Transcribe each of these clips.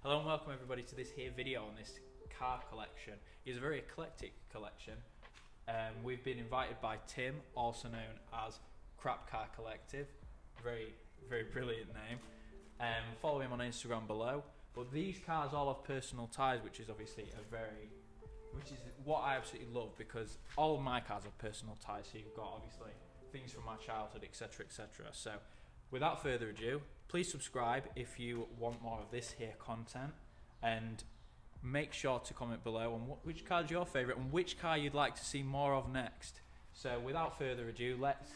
Hello and welcome everybody to this here video on this car collection. It's a very eclectic collection. We've been invited by Tim, also known as Crap Car Collective. Very brilliant name. Follow him on Instagram below. But these cars all have personal ties, which is obviously which is what I absolutely love, because all of my cars have personal ties. So you've got obviously things from my childhood, etc., etc. So without further ado, please subscribe if you want more of this here content, and make sure to comment below on which car is your favourite and which car you'd like to see more of next. So without further ado, let's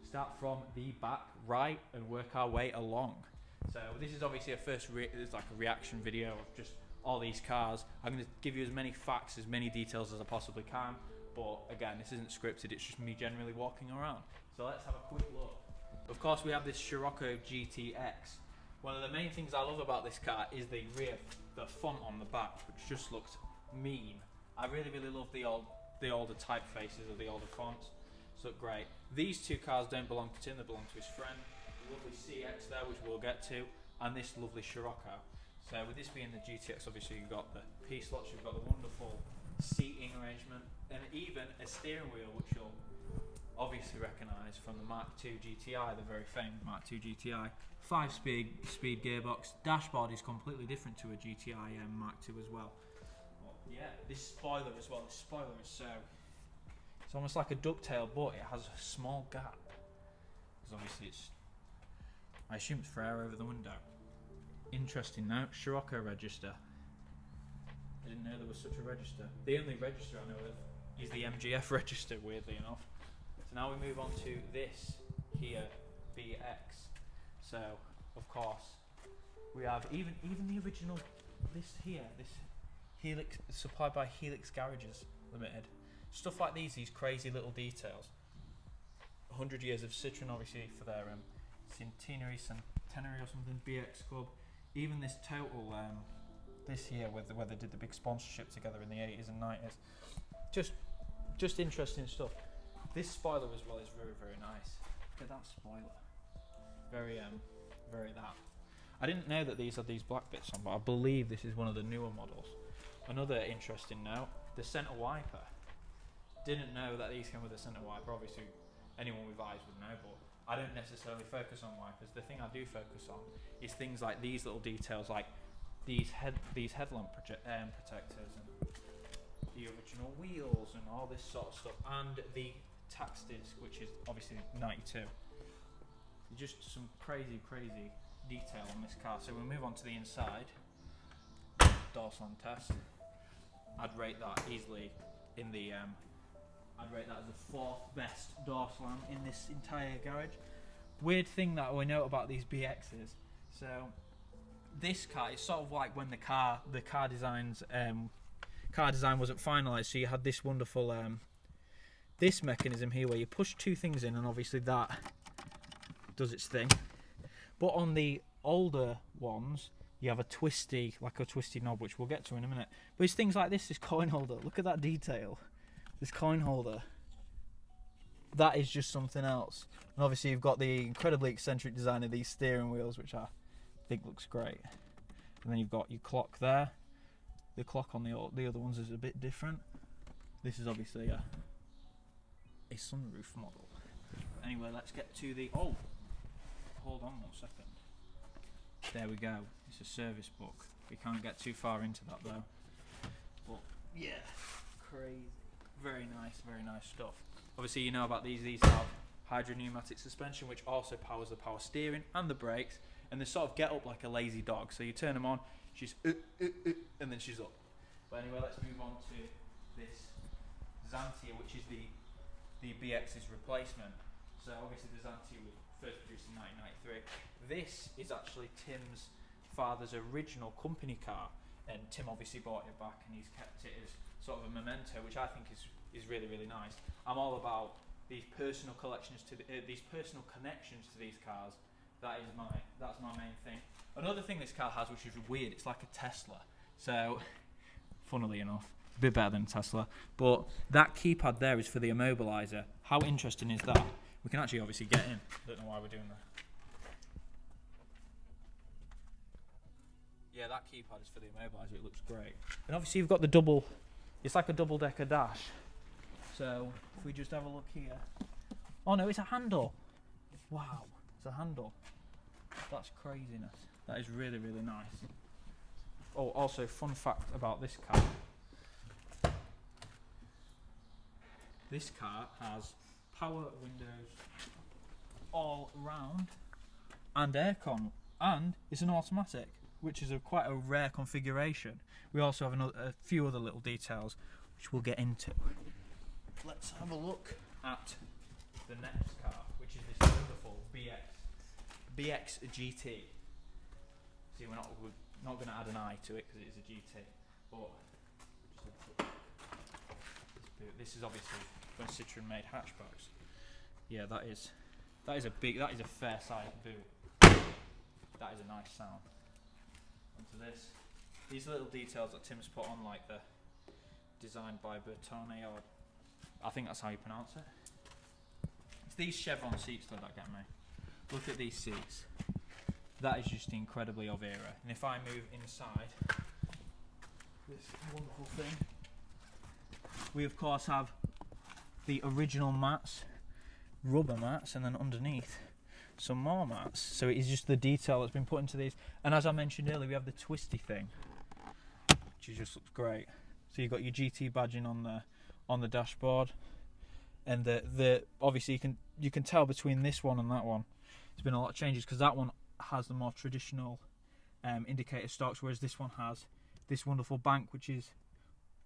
start from the back right and work our way along. So this is obviously it's like a reaction video of just all these cars. I'm going to give you as many facts, as many details as I possibly can, but again, this isn't scripted, it's just me generally walking around. So let's have a quick look. Of course, we have this Sirocco GTX. One of the main things I love about this car is the font on the back, which just looks mean. I really love the older typefaces of the older fonts. It's look great. These two cars don't belong to Tim, they belong to his friend. The lovely CX there, which we'll get to, and this lovely Sirocco. So with this being the GTX, obviously you've got the P-slots, you've got the wonderful seating arrangement, and even a steering wheel, which you'll obviously recognise from the Mark II GTI, the very famed Mark II GTI. 5-speed gearbox. Dashboard is completely different to a GTI Mark II as well. But yeah, this spoiler as well. This spoiler is it's almost like a ducktail, but it has a small gap. Because obviously I assume it's for air over the window. Interesting note, Scirocco register. I didn't know there was such a register. The only register I know of is the MGF register, weirdly enough. So now we move on to this here, BX. So, of course, we have even the original, this Helix, supplied by Helix Garages Limited. Stuff like these crazy little details. 100 years of Citroen, obviously, for their Centenary or something, BX Club. Even this total, this here, where they did the big sponsorship together in the 80s and 90s. Just interesting stuff. This spoiler as well is very nice. Look at that spoiler. Very that. I didn't know that these had these black bits on, but I believe this is one of the newer models. Another interesting note, the centre wiper. Didn't know that these came with a centre wiper. Obviously, anyone with eyes would know, but I don't necessarily focus on wipers. The thing I do focus on is things like these little details, like these headlamp protectors, and the original wheels, and all this sort of stuff, and the tax disc, which is obviously 92. Just some crazy detail on this car. So we'll move on to the inside. Dorsal test. I'd rate that easily in the I'd rate that as the 4th best dorsal in this entire garage. Weird thing that we know about these BXs. So this car is sort of like when the car design wasn't finalized. So you had this wonderful this mechanism here where you push two things in, and obviously that does its thing. But on the older ones, you have a twisty knob, which we'll get to in a minute. But it's things like this coin holder. Look at that detail. This coin holder. That is just something else. And obviously you've got the incredibly eccentric design of these steering wheels, which I think looks great. And then you've got your clock there. The clock on the other ones is a bit different. This is obviously a sunroof model. Anyway, let's get to the hold on 1 second. There we go. It's a service book. We can't get too far into that though. But yeah, crazy. Very nice stuff. Obviously you know about these have hydropneumatic suspension, which also powers the power steering and the brakes, and they sort of get up like a lazy dog. So you turn them on, she's and then she's up. But anyway, let's move on to this Xantia, which is the BX's replacement. So obviously the Xantia was first produced in 1993. This is actually Tim's father's original company car, and Tim obviously bought it back, and he's kept it as sort of a memento, which I think is really nice. I'm all about these personal collections these personal connections to these cars. That's my main thing. Another thing this car has, which is weird, it's like a Tesla. So funnily enough, a bit better than Tesla, but that keypad there is for the immobilizer. How interesting is that? We can actually obviously get in. Don't know why we're doing that. Yeah, that keypad is for the immobiliser. It looks great. And obviously you've got the double. It's like a double-decker dash. So if we just have a look here. Oh no, it's a handle. Wow, it's a handle. That's craziness. That is really, really nice. Oh, also fun fact about this car. This car has power windows all round and aircon, and it's an automatic, which is quite a rare configuration. We also have a few other little details which we'll get into. Let's have a look at the next car, which is this wonderful BX GT. See, we're not going to add an I to it because it is a GT, but this is obviously when Citroen made hatchbacks. Yeah, that is a fair sized boot. That is a nice sound. Onto this. These little details that Tim's put on, like the designed by Bertone, or I think that's how you pronounce it. It's these chevron seats though that get me. Look at these seats. That is just incredibly of era. And if I move inside this wonderful thing, we of course have the original mats, rubber mats, and then underneath some more mats. So it is just the detail that's been put into these. And as I mentioned earlier, we have the twisty thing, which just looks great. So you've got your GT badging on the dashboard, and the obviously you can tell between this one and that one, there's been a lot of changes because that one has the more traditional indicator stocks, whereas this one has this wonderful bank, which is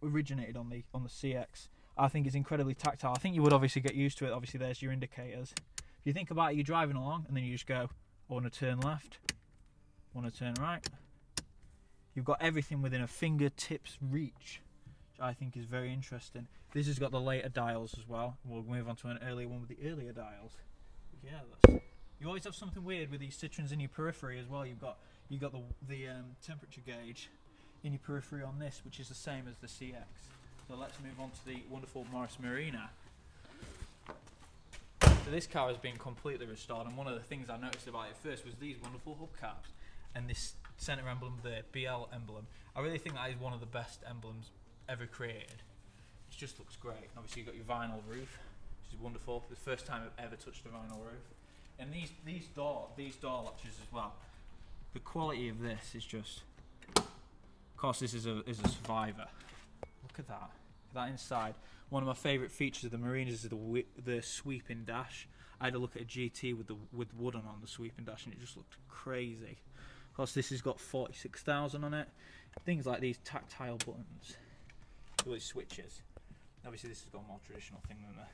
originated on the CX. I think it's incredibly tactile. I think you would obviously get used to it. Obviously there's your indicators. If you think about it, you're driving along and then you just go, I want to turn left, I want to turn right. You've got everything within a fingertips reach, which I think is very interesting. This has got the later dials as well. We'll move on to an earlier one with the earlier dials. Yeah, you always have something weird with these Citroens in your periphery as well. You've got the temperature gauge in your periphery on this, which is the same as the CX. So let's move on to the wonderful Morris Marina. So this car has been completely restored, and one of the things I noticed about it first was these wonderful hubcaps and this centre emblem, the BL emblem. I really think that is one of the best emblems ever created. It just looks great. And obviously you've got your vinyl roof, which is wonderful. The first time I've ever touched a vinyl roof. And these door latches as well. The quality of this is just. Of course, this is a survivor. Look at that. That inside. One of my favourite features of the Marinas is the sweeping dash. I had a look at a GT with wooden on the sweeping dash, and it just looked crazy. Of course, this has got 46,000 on it. Things like these tactile buttons, with switches. Obviously, this has got a more traditional thing than the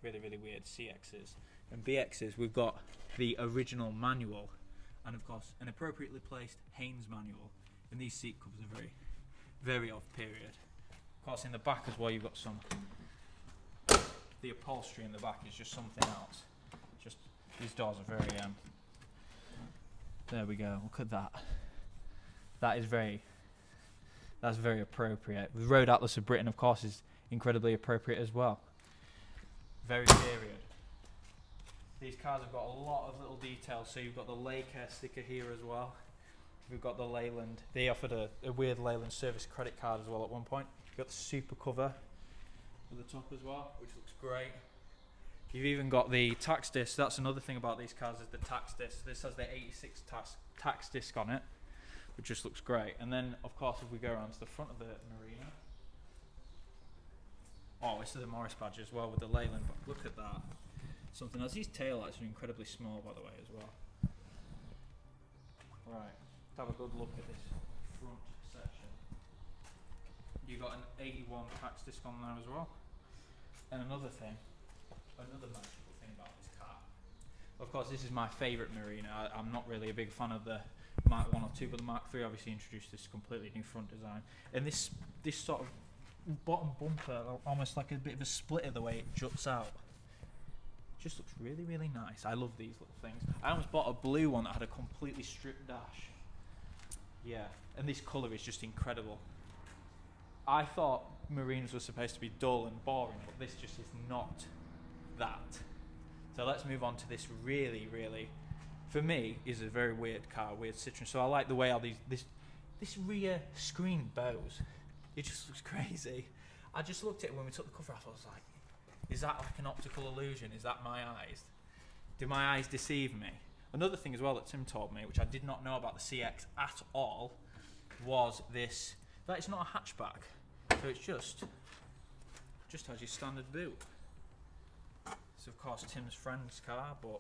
really, really weird CXs. And BXs, we've got the original manual, and of course, an appropriately placed Haynes manual. And these seat covers are very, very off period. Of course, in the back as well, you've got some. The upholstery in the back is just something else. Just these doors are very. There we go. Look at that. That's very appropriate. The Road Atlas of Britain, of course, is incredibly appropriate as well. Very period. These cars have got a lot of little details. So you've got the Laycare sticker here as well. We've got the Leyland. They offered a weird Leyland service credit card as well at one point. You've got the super cover at the top as well, which looks great. You've even got the tax disc. That's another thing about these cars, is the tax disc. This has the 86 tax disc on it, which just looks great. And then, of course, if we go around to the front of the Marina, oh, this is the Morris badge as well with the Leyland. Look at that. Something else. These taillights are incredibly small, by the way, as well. Right. Let's have a good look at this front section. You've got an 81 tax disc on there as well. And another magical thing about this car. Of course, this is my favourite Marina. I'm not really a big fan of the Mark 1 or 2, but the Mark 3 obviously introduced this completely new front design. And this sort of bottom bumper, almost like a bit of a splitter the way it juts out. Just looks really, really nice. I love these little things. I almost bought a blue one that had a completely stripped dash. Yeah, and this colour is just incredible. I thought Marinas were supposed to be dull and boring, but this just is not that. So let's move on to this really, really, for me, is a very weird car, weird Citroen. So I like the way all this rear screen bows. It just looks crazy. I just looked at it when we took the cover off. I was like, is that like an optical illusion? Is that my eyes? Did my eyes deceive me? Another thing as well that Tim told me, which I did not know about the CX at all, was this, that it's not a hatchback. So it's just has your standard boot. It's of course Tim's friend's car, but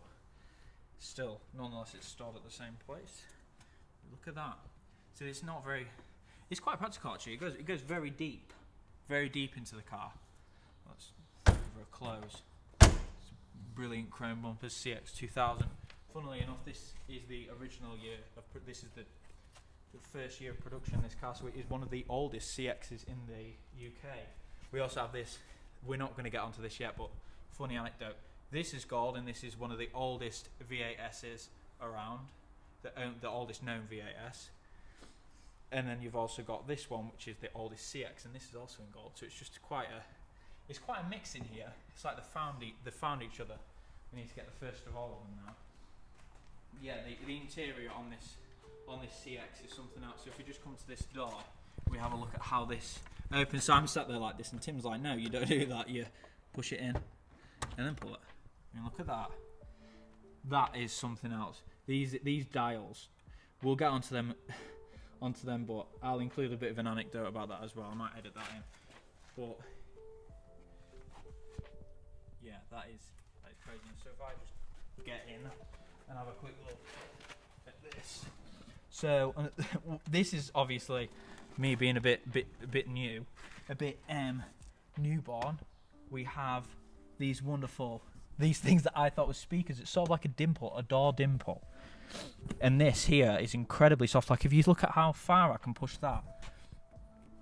still, nonetheless it's stored at the same place. Look at that. So it's not very, it's quite practical actually. It goes very deep into the car. Let's give her a close. It's brilliant chrome bumpers, CX 2000. Funnily enough, this is the original year of, this is the first year of production of this car, so it is one of the oldest CXs in the UK. We also have this, we're not going to get onto this yet, but funny anecdote. This is gold, and this is one of the oldest V8Ss around, the oldest known V8S. And then you've also got this one, which is the oldest CX, and this is also in gold. So it's just quite a mix in here. It's like they found each other. We need to get the first of all of them now. Yeah, the interior on this CX is something else. So if we just come to this door, we have a look at how this opens. So I'm sat there like this, and Tim's like, no, you don't do that. You push it in and then pull it. I mean, look at that. That is something else. These dials, we'll get onto them, but I'll include a bit of an anecdote about that as well. I might edit that in. But yeah, that is crazy. So if I just get in and have a quick look at this. So this is obviously me being a bit new, a bit newborn. We have these things that I thought were speakers. It's sort of like a dimple, a door dimple. And this here is incredibly soft. Like if you look at how far I can push that,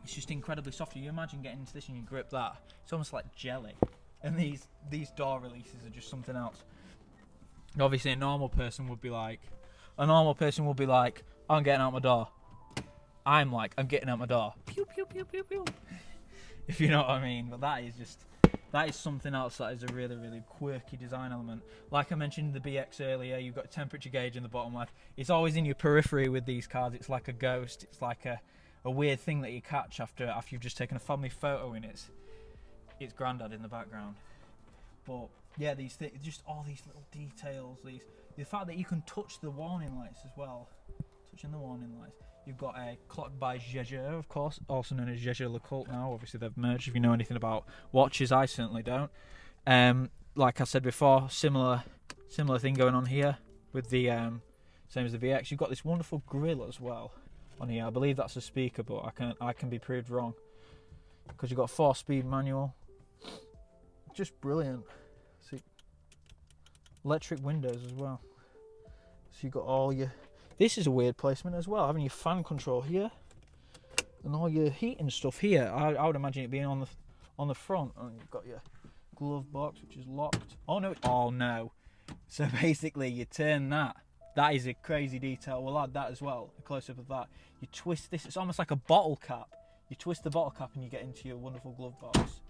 it's just incredibly soft. You imagine getting into this and you grip that, it's almost like jelly. And these door releases are just something else. Obviously a normal person would be like, I'm getting out my door. I'm getting out my door. Pew, pew, pew, pew, pew. If you know what I mean. But that is something else that is a really, really quirky design element. Like I mentioned the BX earlier, you've got a temperature gauge in the bottom left. It's always in your periphery with these cars. It's like a ghost. It's like a weird thing that you catch after you've just taken a family photo in its granddad in the background. But yeah, these things, just all these little details, the fact that you can touch the warning lights as well. Touching the warning lights. You've got a clock by Jaeger, of course, also known as Jaeger LeCoultre now. Obviously, they've merged. If you know anything about watches, I certainly don't. Like I said before, similar thing going on here with the same as the VX. You've got this wonderful grille as well on here. I believe that's a speaker, but I can be proved wrong because you've got a 4-speed manual. Just brilliant. See, electric windows as well. So you've got all your. This is a weird placement as well, having your fan control here and all your heating stuff here. I would imagine it being on the front. And you've got your glove box, which is locked. Oh no! So basically, you turn that. That is a crazy detail. We'll add that as well. A close up of that. You twist this. It's almost like a bottle cap. You twist the bottle cap and you get into your wonderful glove box.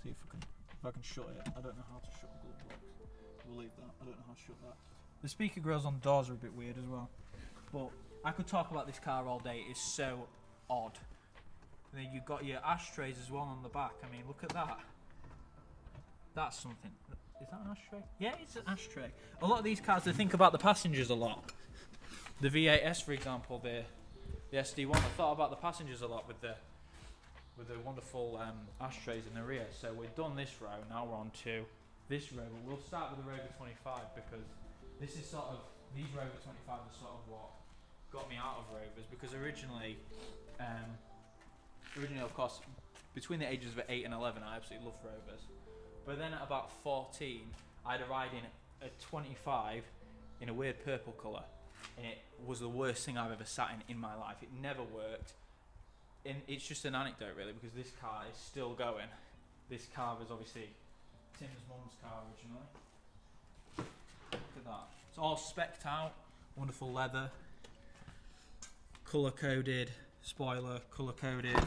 See if I can shut it. I don't know how to shut a glove box. We'll leave that. I don't know how to shut that. The speaker grills on the doors are a bit weird as well. But I could talk about this car all day. It's so odd. And then you've got your ashtrays as well on the back. I mean, look at that. That's something. Is that an ashtray? Yeah, it's an ashtray. A lot of these cars, they think about the passengers a lot. The V8S, for example, the SD1, I thought about the passengers a lot with the wonderful ashtrays in the rear. So we've done this row. Now we're on to this row. But we'll start with the Rover 25 because this is sort of, these Rover 25 are sort of what got me out of Rovers, because originally of course, between the ages of 8 and 11, I absolutely loved Rovers. But then at about 14, I had a ride in a 25 in a weird purple colour, and it was the worst thing I've ever sat in my life. It never worked. And it's just an anecdote really, because this car is still going. This car was obviously Tim's mum's car originally. Look at that. It's all specced out, wonderful leather, colour-coded spoiler, colour-coded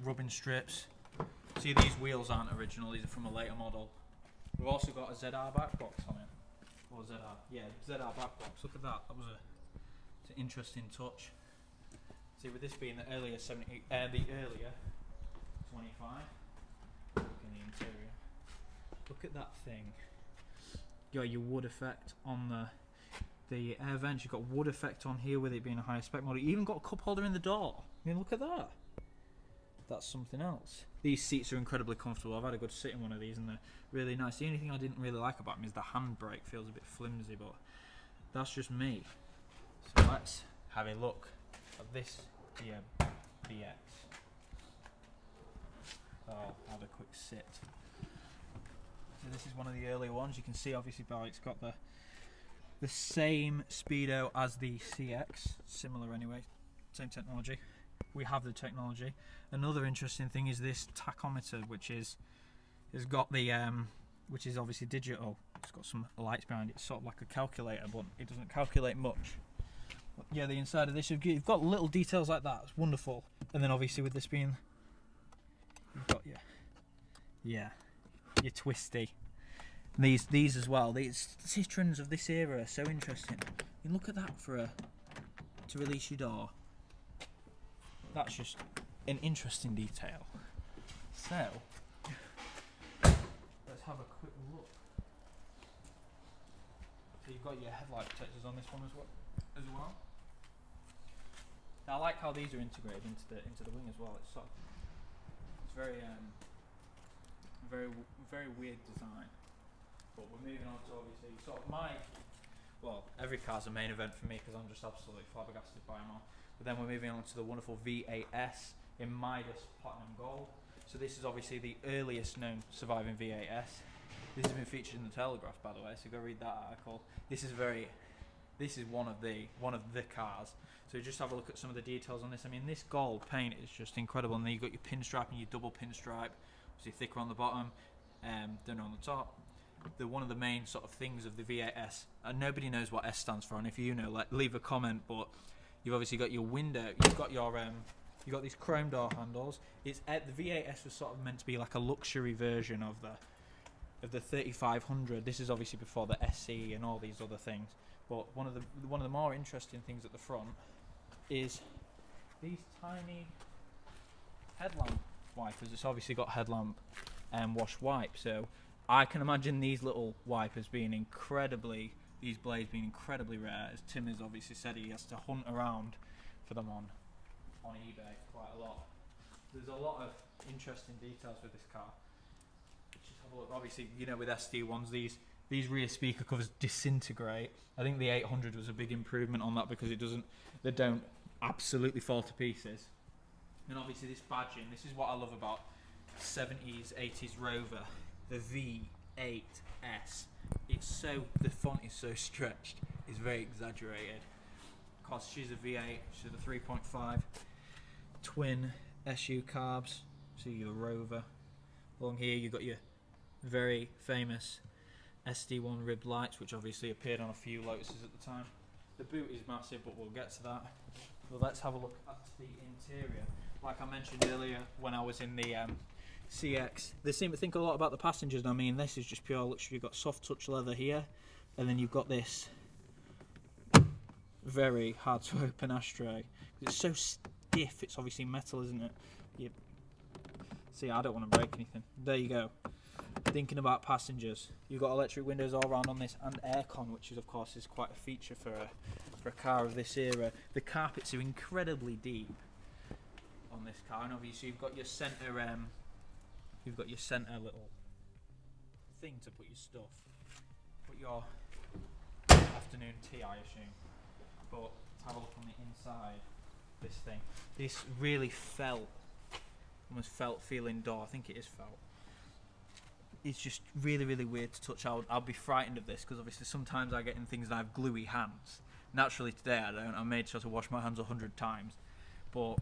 rubbing strips. See, these wheels aren't original, these are from a later model. We've also got a ZR back box on it. Or ZR, yeah, ZR back box. Look at that, that was It's an interesting touch. See, with this being the earlier 25, look in the interior. Look at that thing. You got your wood effect on the air vents. You've got wood effect on here with it being a higher spec model. You even got a cup holder in the door. I mean, look at that. That's something else. These seats are incredibly comfortable. I've had a good sit in one of these and they're really nice. The only thing I didn't really like about them is the handbrake feels a bit flimsy, but that's just me. So let's have a look at this here BX. I'll have a quick sit. So this is one of the earlier ones. You can see obviously it's got the same speedo as the CX, similar anyway, same technology. We have the technology. Another interesting thing is this tachometer, which has got the which is obviously digital. It's got some lights behind it. It's sort of like a calculator, but it doesn't calculate much. But yeah, the inside of this, you've got little details like that. It's wonderful. And then obviously with this being, you've got your twisty. These as well. These Citroens of this era are so interesting. You look at that to release your door. That's just an interesting detail. So let's have a quick look. So you've got your headlight protectors on this one as well. Now I like how these are integrated into the wing as well. It's very very weird design. But we're moving on to obviously every car's a main event for me because I'm just absolutely flabbergasted by them all. But then we're moving on to the wonderful V8-S in Midas Platinum Gold. So this is obviously the earliest known surviving V8-S. This has been featured in the Telegraph, by the way, so go read that article. This is one of the cars. So just have a look at some of the details on this. I mean, this gold paint is just incredible. And then you've got your pinstripe and your double pinstripe, obviously thicker on the bottom, thinner on the top. One of the main sort of things of the V8-S, and nobody knows what S stands for, and if you know, leave a comment. But you've obviously got your window, you've got these chrome door handles. The V8-S was sort of meant to be like a luxury version of the 3500. This is obviously before the SE and all these other things. But one of the more interesting things at the front is these tiny headlamp wipers. It's obviously got headlamp and wash wipe. So I can imagine these little wipers being these blades being incredibly rare. As Tim has obviously said, he has to hunt around for them on eBay quite a lot. There's a lot of interesting details with this car. Just have a look. Obviously, with SD1s, these rear speaker covers disintegrate. I think the 800 was a big improvement on that because they don't absolutely fall to pieces. And obviously this badging, this is what I love about 70s, 80s Rover, the V8-S. The font is so stretched, it's very exaggerated. Of course, she's a V8, she's a 3.5 twin SU carbs. So your Rover. Along here you've got your very famous SD1 ribbed lights, which obviously appeared on a few Lotuses at the time. The boot is massive, but we'll get to that. But let's have a look at the interior. Like I mentioned earlier, when I was in the CX, they seem to think a lot about the passengers. I mean, this is just pure luxury. You've got soft touch leather here, and then you've got this very hard to open ashtray. It's so stiff. It's obviously metal, isn't it? See, I don't want to break anything. There you go. Thinking about passengers, you've got electric windows all around on this, and aircon, which is of course is quite a feature for a car of this era. The carpets are incredibly deep on this car, and obviously you've got your center little thing to put your stuff, put your afternoon tea, I assume. But let's have a look on the inside. This really almost felt feeling door. I think it is felt. It's just really, really weird to touch. I'll be frightened of this because obviously sometimes I get in things and I have gluey hands. Naturally today I don't. I made sure to wash my hands 100 times. But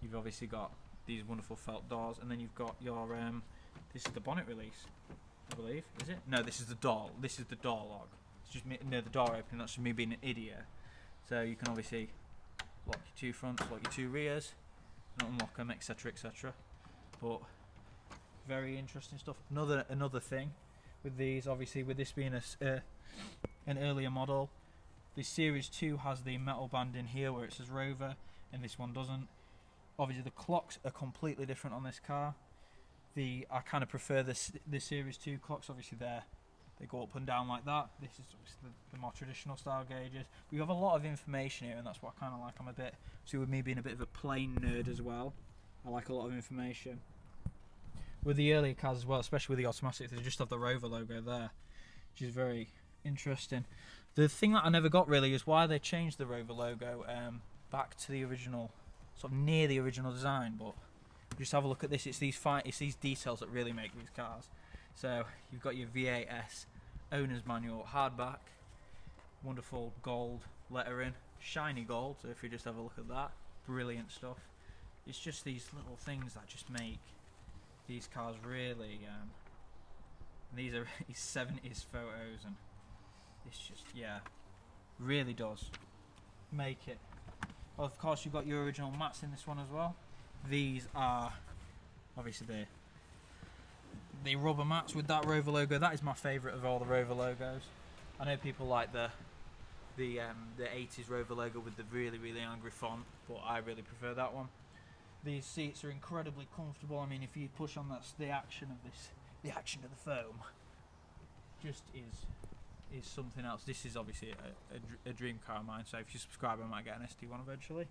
you've obviously got these wonderful felt doors, and then you've got your this is the bonnet release, I believe. Is it? No, this is the door. This is the door lock. It's just me, the door opening. That's just me being an idiot. So you can obviously lock your two fronts, lock your two rears, and unlock them, etc., etc. But very interesting stuff. Another thing with these, obviously, with this being an earlier model, The Series 2 has the metal band in here where it says Rover, and this one doesn't. Obviously the clocks are completely different on this car. I kind of prefer the Series 2 clocks. Obviously they go up and down like that. This is obviously the more traditional style gauges. We have a lot of information here, and that's what I kind of like. I'm a bit, see, with me being a bit of a plane nerd as well, I like a lot of information. With the earlier cars as well, especially with the automatics, they just have the Rover logo there, which is very interesting. The thing that I never got really is why they changed the Rover logo back to the original, sort of near the original design. But just have a look at this. It's these details that really make these cars. So you've got your V8-S owner's manual hardback, wonderful gold lettering, shiny gold. So if you just have a look at that, brilliant stuff. It's just these little things that just make these cars really. These are 70s photos, and it's just, yeah, really does make it. Well, of course, you've got your original mats in this one as well. These are obviously the rubber mats with that Rover logo. That is my favourite of all the Rover logos. I know people like the 80s Rover logo with the really angry font, but I really prefer that one. These seats are incredibly comfortable. I mean, if you push on the action of this, the action of the foam, just is something else. This is obviously a dream car of mine. So if you subscribe, I might get an ST1 eventually.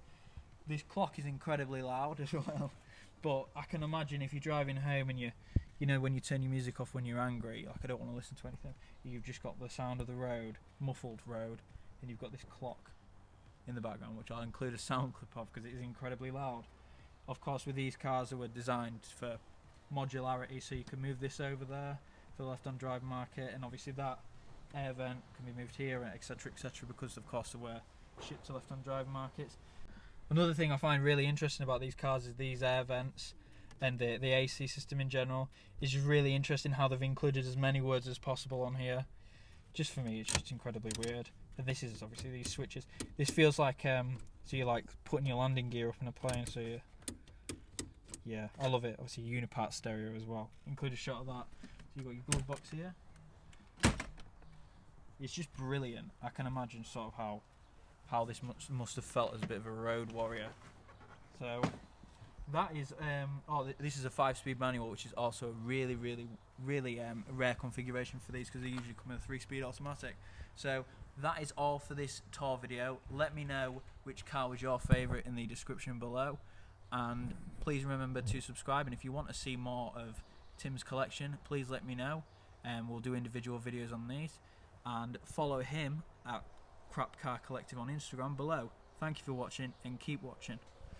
This clock is incredibly loud as well. But I can imagine if you're driving home and you know when you turn your music off when you're angry, like I don't want to listen to anything, you've just got the sound of the road, muffled road, and you've got this clock in the background, which I'll include a sound clip of because it is incredibly loud. Of course, with these cars, they were designed for modularity, so you can move this over there for the left-hand drive market, and obviously that air vent can be moved here, etc, because of course they were shipped to left-hand drive markets. Another thing I find really interesting about these cars is these air vents and the AC system in general. It's just really interesting how they've included as many words as possible on here. Just for me, it's just incredibly weird. And this is obviously these switches. This feels like so you're like putting your landing gear up in a plane. So yeah, I love it. Obviously unipart stereo as well. Include a shot of that. So you've got your glove box here. It's just brilliant. I can imagine sort of how this must have felt as a bit of a road warrior. So that is this is a 5-speed manual, which is also a really rare configuration for these because they usually come with a 3-speed automatic. So that is all for this tour video. Let me know which car was your favourite in the description below, and please remember to subscribe. And if you want to see more of Tim's collection, please let me know, and we'll do individual videos on these. And follow him at Crap Car Collective on Instagram below. Thank you for watching, and keep watching.